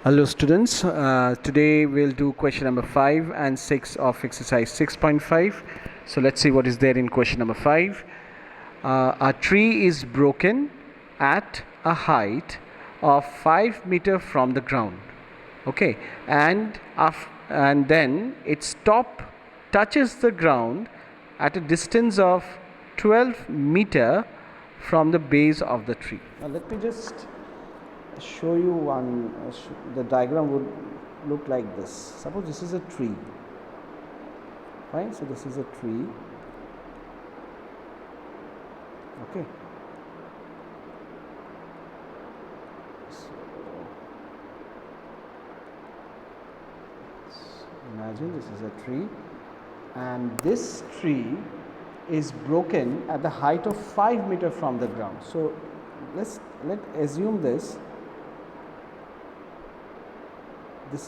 Hello students, today we'll do question number 5 and 6 of exercise 6.5. So let's see what is there in question number 5. A tree is broken at a height of 5 meter from the ground. Okay, and then its top touches the ground at a distance of 12 meter from the base of the tree. Now let me just show you one. The diagram would look like this. Suppose this is a tree. Fine, so this is a tree. Okay, so imagine this is a tree, and this tree is broken at the height of 5 meter from the ground. So let's assume this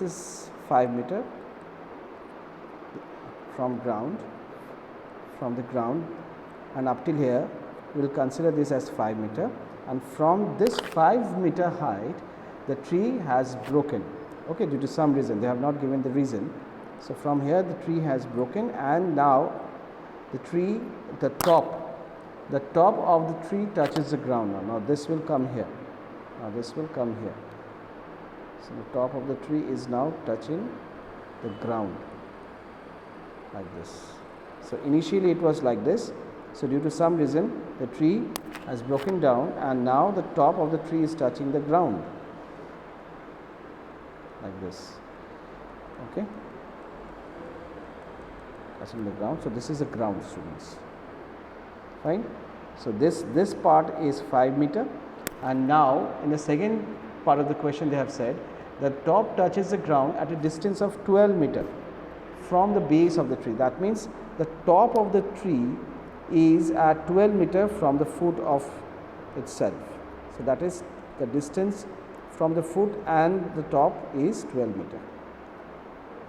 is 5 meter from the ground, and up till here we will consider this as 5 meter, and from this 5 meter height the tree has broken, okay, due to some reason. They have not given the reason. So from here the tree has broken, and now the top of the tree touches the ground. Now this will come here. So the top of the tree is now touching the ground like this. So initially it was like this. So due to some reason the tree has broken down, and now the top of the tree is touching the ground like this. Okay, touching the ground. So this is the ground, students. Fine. So this part is 5 meter, and now in the second part of the question they have said the top touches the ground at a distance of 12 meter from the base of the tree. That means the top of the tree is at 12 meter from the foot of itself. So that is the distance from the foot, and the top is 12 meter.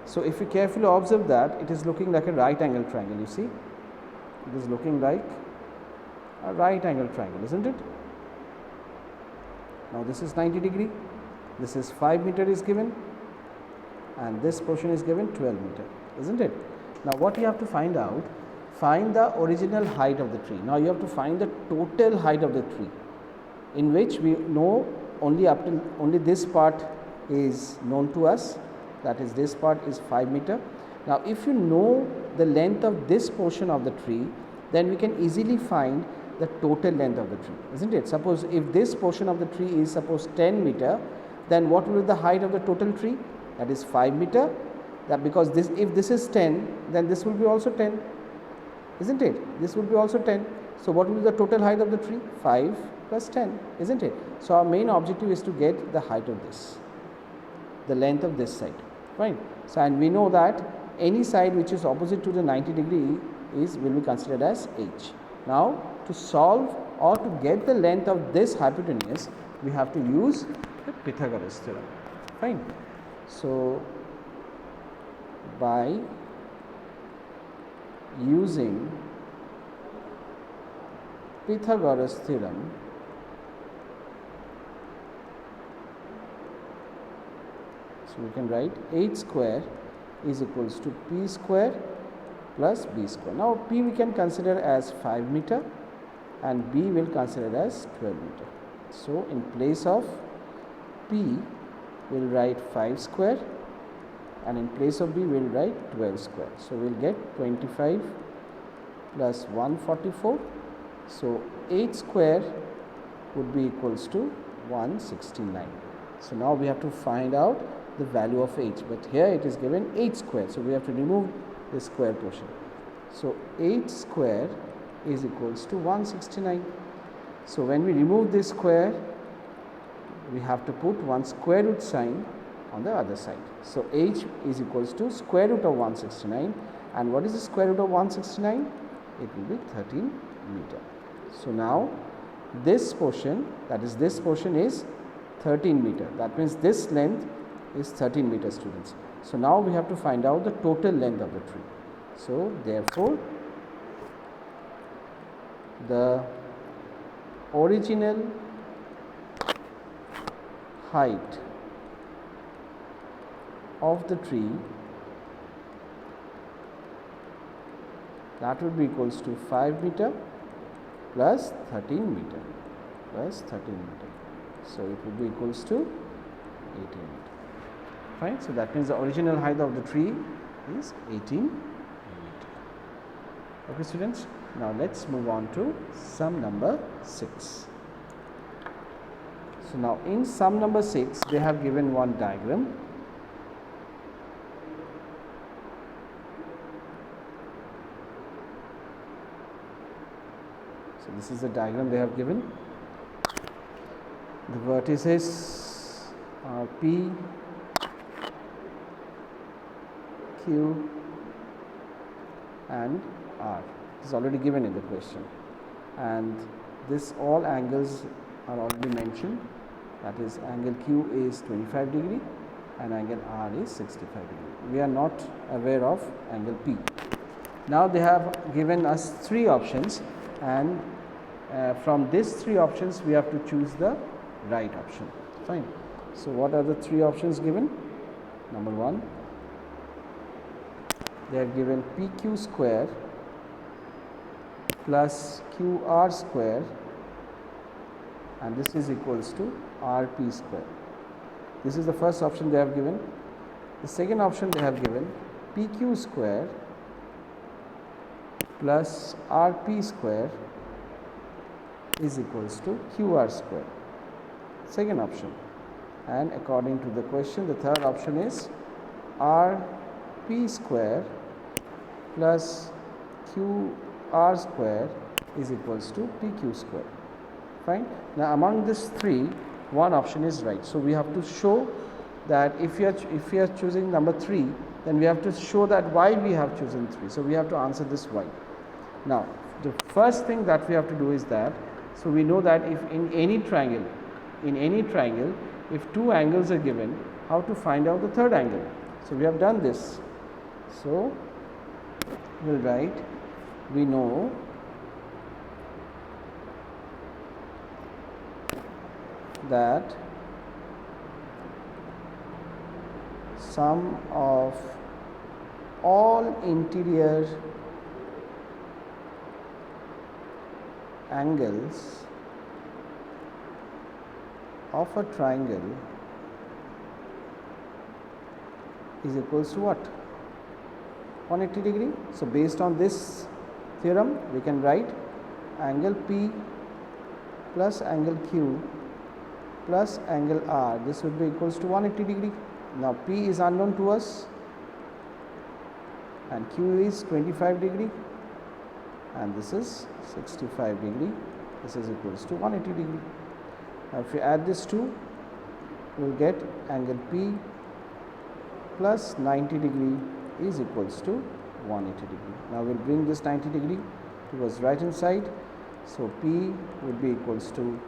So if you carefully observe that, it is looking like a right angle triangle. You see, it is looking like a right angle triangle, isn't it? Now this is 90 degree, this is 5 meter is given, and this portion is given 12 meter, isn't it? Now what you have to find out, find the original height of the tree. Now you have to find the total height of the tree, in which we know only this part is known to us, that is this part is 5 meter. Now if you know the length of this portion of the tree, then we can easily find the total length of the tree, isn't it? Suppose if this portion of the tree is suppose 10 meter, then what will be the height of the total tree? That is 5 meter. That because if this is 10, then this will be also 10, isn't it? This will be also 10. So what will be the total height of the tree? 5 plus 10, isn't it? So our main objective is to get the height of this, the length of this side. Fine. So and we know that any side which is opposite to the 90 degree will be considered as h. Now to solve or to get the length of this hypotenuse, we have to use the Pythagoras theorem. Fine. So by using Pythagoras theorem, so we can write h square is equals to p square plus b square. Now p we can consider as 5 meter and b will consider as 12 meter. So in place of p we will write 5 square, and in place of b we will write 12 square. So we will get 25 plus 144. So h square would be equals to 169. So now we have to find out the value of h, but here it is given h square, so we have to remove the square portion. So h square is equals to 169. So when we remove this square, we have to put one square root sign on the other side. So h is equals to square root of 169, and what is the square root of 169? It will be 13 meter. So now this portion, that is this portion, is 13 meter. That means this length is 13 meter, students. So now we have to find out the total length of the tree. So therefore the original height of the tree, that would be equals to 5 meter plus 13 meter plus 13 meter. So it would be equals to 18 meter. Fine. So that means the original height of the tree is 18 meter. Okay, students. Now let's move on to sum number 6. So now in sum number 6, they have given one diagram. So this is the diagram they have given. The vertices are P, Q and R. It is already given in the question, and this all angles are already mentioned. That is, angle Q is 25 degree and angle R is 65 degree. We are not aware of angle P. Now they have given us 3 options, and from these 3 options we have to choose the right option. Fine. So what are the 3 options given? Number 1, they have given PQ square plus QR square, and this is equals to RP square. This is the first option they have given. The second option they have given PQ square plus RP square is equals to QR square. Second option. And according to the question, the third option is RP square plus QR square is equals to PQ square. Fine. Now among these 3, one option is right. So we have to show that if we are choosing number 3, then we have to show that why we have chosen 3. So we have to answer this why. Now the first thing that we have to do is that, so we know that if in any triangle, if 2 angles are given, how to find out the third angle. So we have done this. So we will write, we know that sum of all interior angles of a triangle is equals to what? 180 degree. So based on this theorem, we can write angle P plus angle Q plus angle R, this would be equals to 180 degree. Now P is unknown to us and Q is 25 degree and this is 65 degree. This is equals to 180 degree. Now if we add this 2, we will get angle P plus 90 degree is equals to 180 degree. Now we will bring this 90 degree towards right hand side. So P would be equals to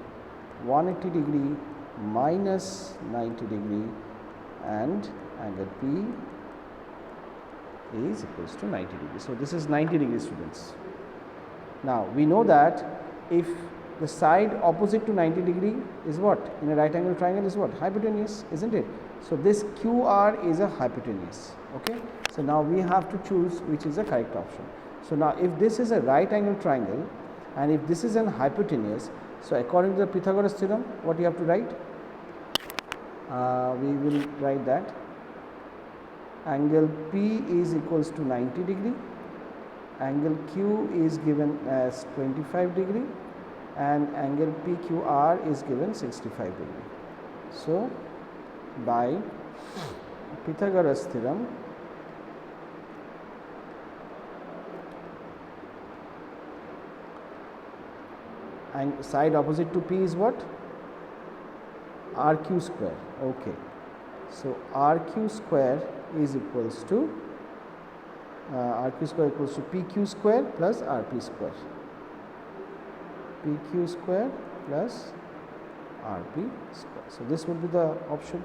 180 degree minus 90 degree and angle P is equals to 90 degree. So this is 90 degree, students. Now we know that if the side opposite to 90 degree is what? In a right angle triangle is what? Hypotenuse, isn't it? So this QR is a hypotenuse. Okay. So now we have to choose which is the correct option. So now if this is a right angle triangle and if this is an hypotenuse, so according to the Pythagoras theorem, what you have to write? We will write that angle P is equals to 90 degree, angle Q is given as 25 degree and angle PQR is given 65 degree. So by Pythagoras theorem, and side opposite to P is what? RQ square. Okay. So RQ square is equals to RQ square equals to PQ square plus RP square. PQ square plus RP square. So this would be the option,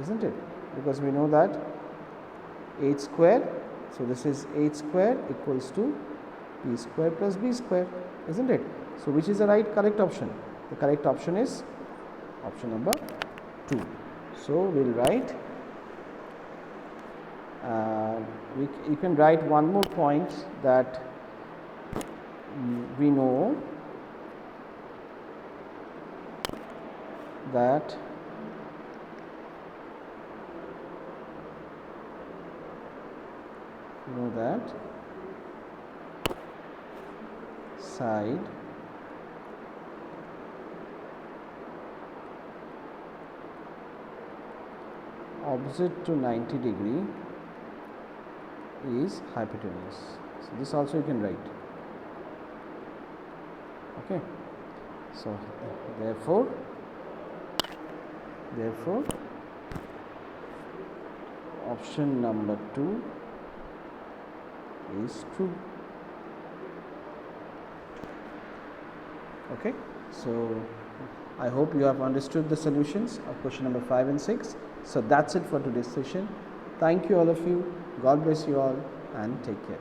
isn't it? Because we know that H square, so this is H square equals to P square plus B square, isn't it? So which is the correct option? The correct option is option number 2. So we will write You can write one more point that we know that side opposite to 90 degree is hypotenuse. So this also you can write. Okay. So therefore option number 2 is true. Okay. So I hope you have understood the solutions of question number 5 and 6. So that's it for today's session. Thank you all of you. God bless you all and take care.